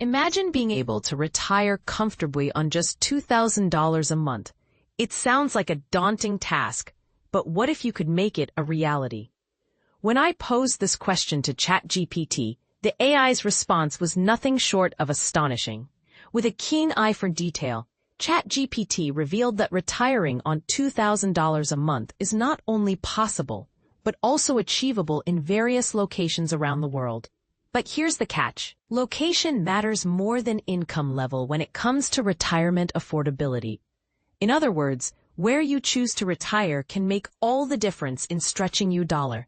Imagine being able to retire comfortably on just $2,000 a month. It sounds like a daunting task, but what if you could make it a reality? When I posed this question to ChatGPT, the AI's response was nothing short of astonishing. With a keen eye for detail, ChatGPT revealed that retiring on $2,000 a month is not only possible, but also achievable in various locations around the world. But here's the catch. Location matters more than income level when it comes to retirement affordability. In other words, where you choose to retire can make all the difference in stretching you dollar.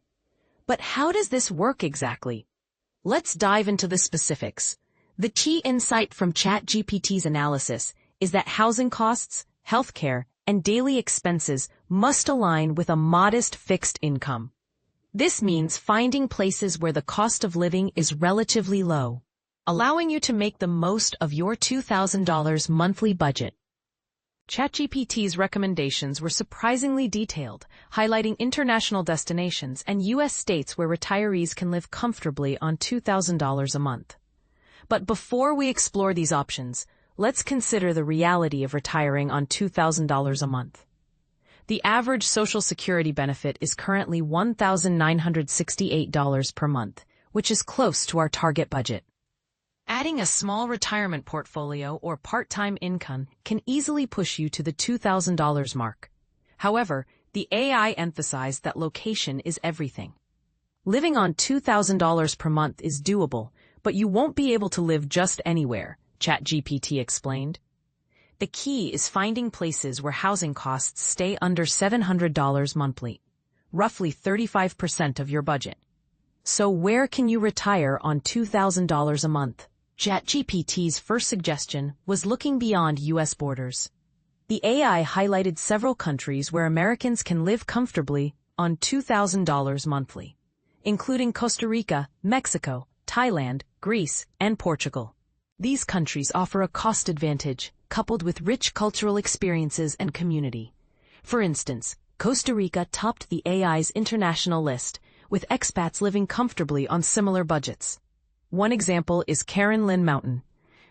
But how does this work exactly? Let's dive into the specifics. The key insight from ChatGPT's analysis is that housing costs, healthcare, and daily expenses must align with a modest fixed income. This means finding places where the cost of living is relatively low, allowing you to make the most of your $2,000 monthly budget. ChatGPT's recommendations were surprisingly detailed, highlighting international destinations and U.S. states where retirees can live comfortably on $2,000 a month. But before we explore these options, let's consider the reality of retiring on $2,000 a month. The average Social Security benefit is currently $1,968 per month, which is close to our target budget. Adding a small retirement portfolio or part-time income can easily push you to the $2,000 mark. However, the AI emphasized that location is everything. Living on $2,000 per month is doable, but you won't be able to live just anywhere, ChatGPT explained. The key is finding places where housing costs stay under $700 monthly, roughly 35% of your budget. So where can you retire on $2,000 a month? ChatGPT's first suggestion was looking beyond U.S. borders. The AI highlighted several countries where Americans can live comfortably on $2,000 monthly, including Costa Rica, Mexico, Thailand, Greece, and Portugal. These countries offer a cost advantage, coupled with rich cultural experiences and community. For instance, Costa Rica topped the AI's international list, with expats living comfortably on similar budgets. One example is Karen Lynn Mountain,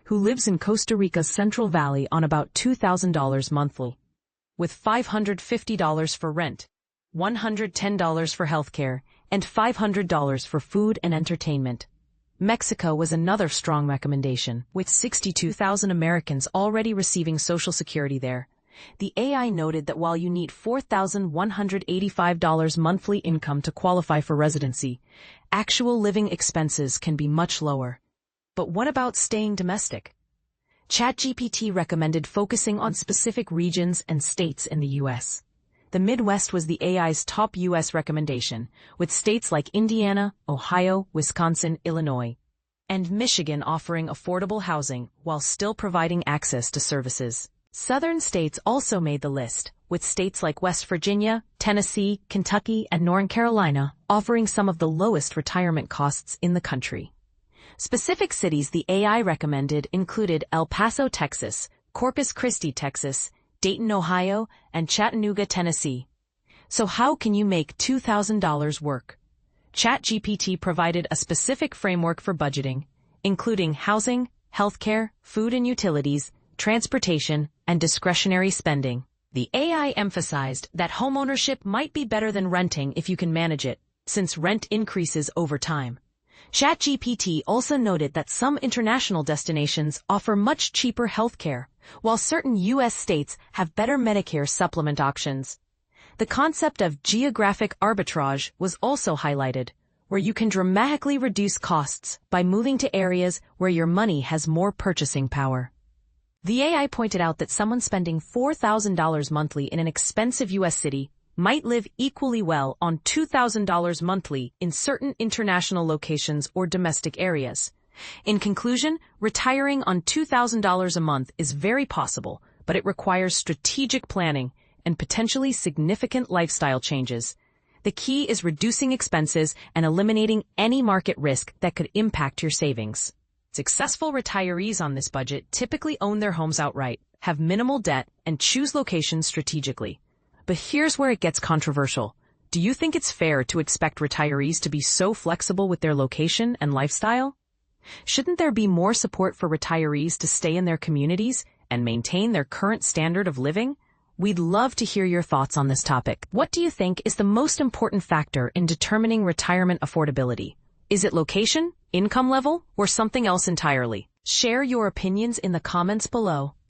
who lives in Costa Rica's Central Valley on about $2,000 monthly, with $550 for rent, $110 for healthcare, and $500 for food and entertainment. Mexico was another strong recommendation, with 62,000 Americans already receiving Social Security there. The AI noted that while you need $4,185 monthly income to qualify for residency, actual living expenses can be much lower. But what about staying domestic? ChatGPT recommended focusing on specific regions and states in the U.S. The Midwest was the AI's top U.S. recommendation, with states like Indiana, Ohio, Wisconsin, Illinois, and Michigan offering affordable housing while still providing access to services. Southern states also made the list, with states like West Virginia, Tennessee, Kentucky, and North Carolina offering some of the lowest retirement costs in the country. Specific cities the AI recommended included El Paso, Texas, Corpus Christi, Texas, Dayton, Ohio, and Chattanooga, Tennessee. So how can you make $2,000 work? ChatGPT provided a specific framework for budgeting, including housing, healthcare, food and utilities, transportation, and discretionary spending. The AI emphasized that homeownership might be better than renting if you can manage it, since rent increases over time. ChatGPT also noted that some international destinations offer much cheaper healthcare, while certain U.S. states have better Medicare supplement options. The concept of geographic arbitrage was also highlighted, where you can dramatically reduce costs by moving to areas where your money has more purchasing power. The AI pointed out that someone spending $4,000 monthly in an expensive U.S. city might live equally well on $2,000 monthly in certain international locations or domestic areas. In conclusion, retiring on $2,000 a month is very possible, but it requires strategic planning and potentially significant lifestyle changes. The key is reducing expenses and eliminating any market risk that could impact your savings. Successful retirees on this budget typically own their homes outright, have minimal debt, and choose locations strategically. But here's where it gets controversial. Do you think it's fair to expect retirees to be so flexible with their location and lifestyle? Shouldn't there be more support for retirees to stay in their communities and maintain their current standard of living? We'd love to hear your thoughts on this topic. What do you think is the most important factor in determining retirement affordability? Is it location, income level, or something else entirely? Share your opinions in the comments below.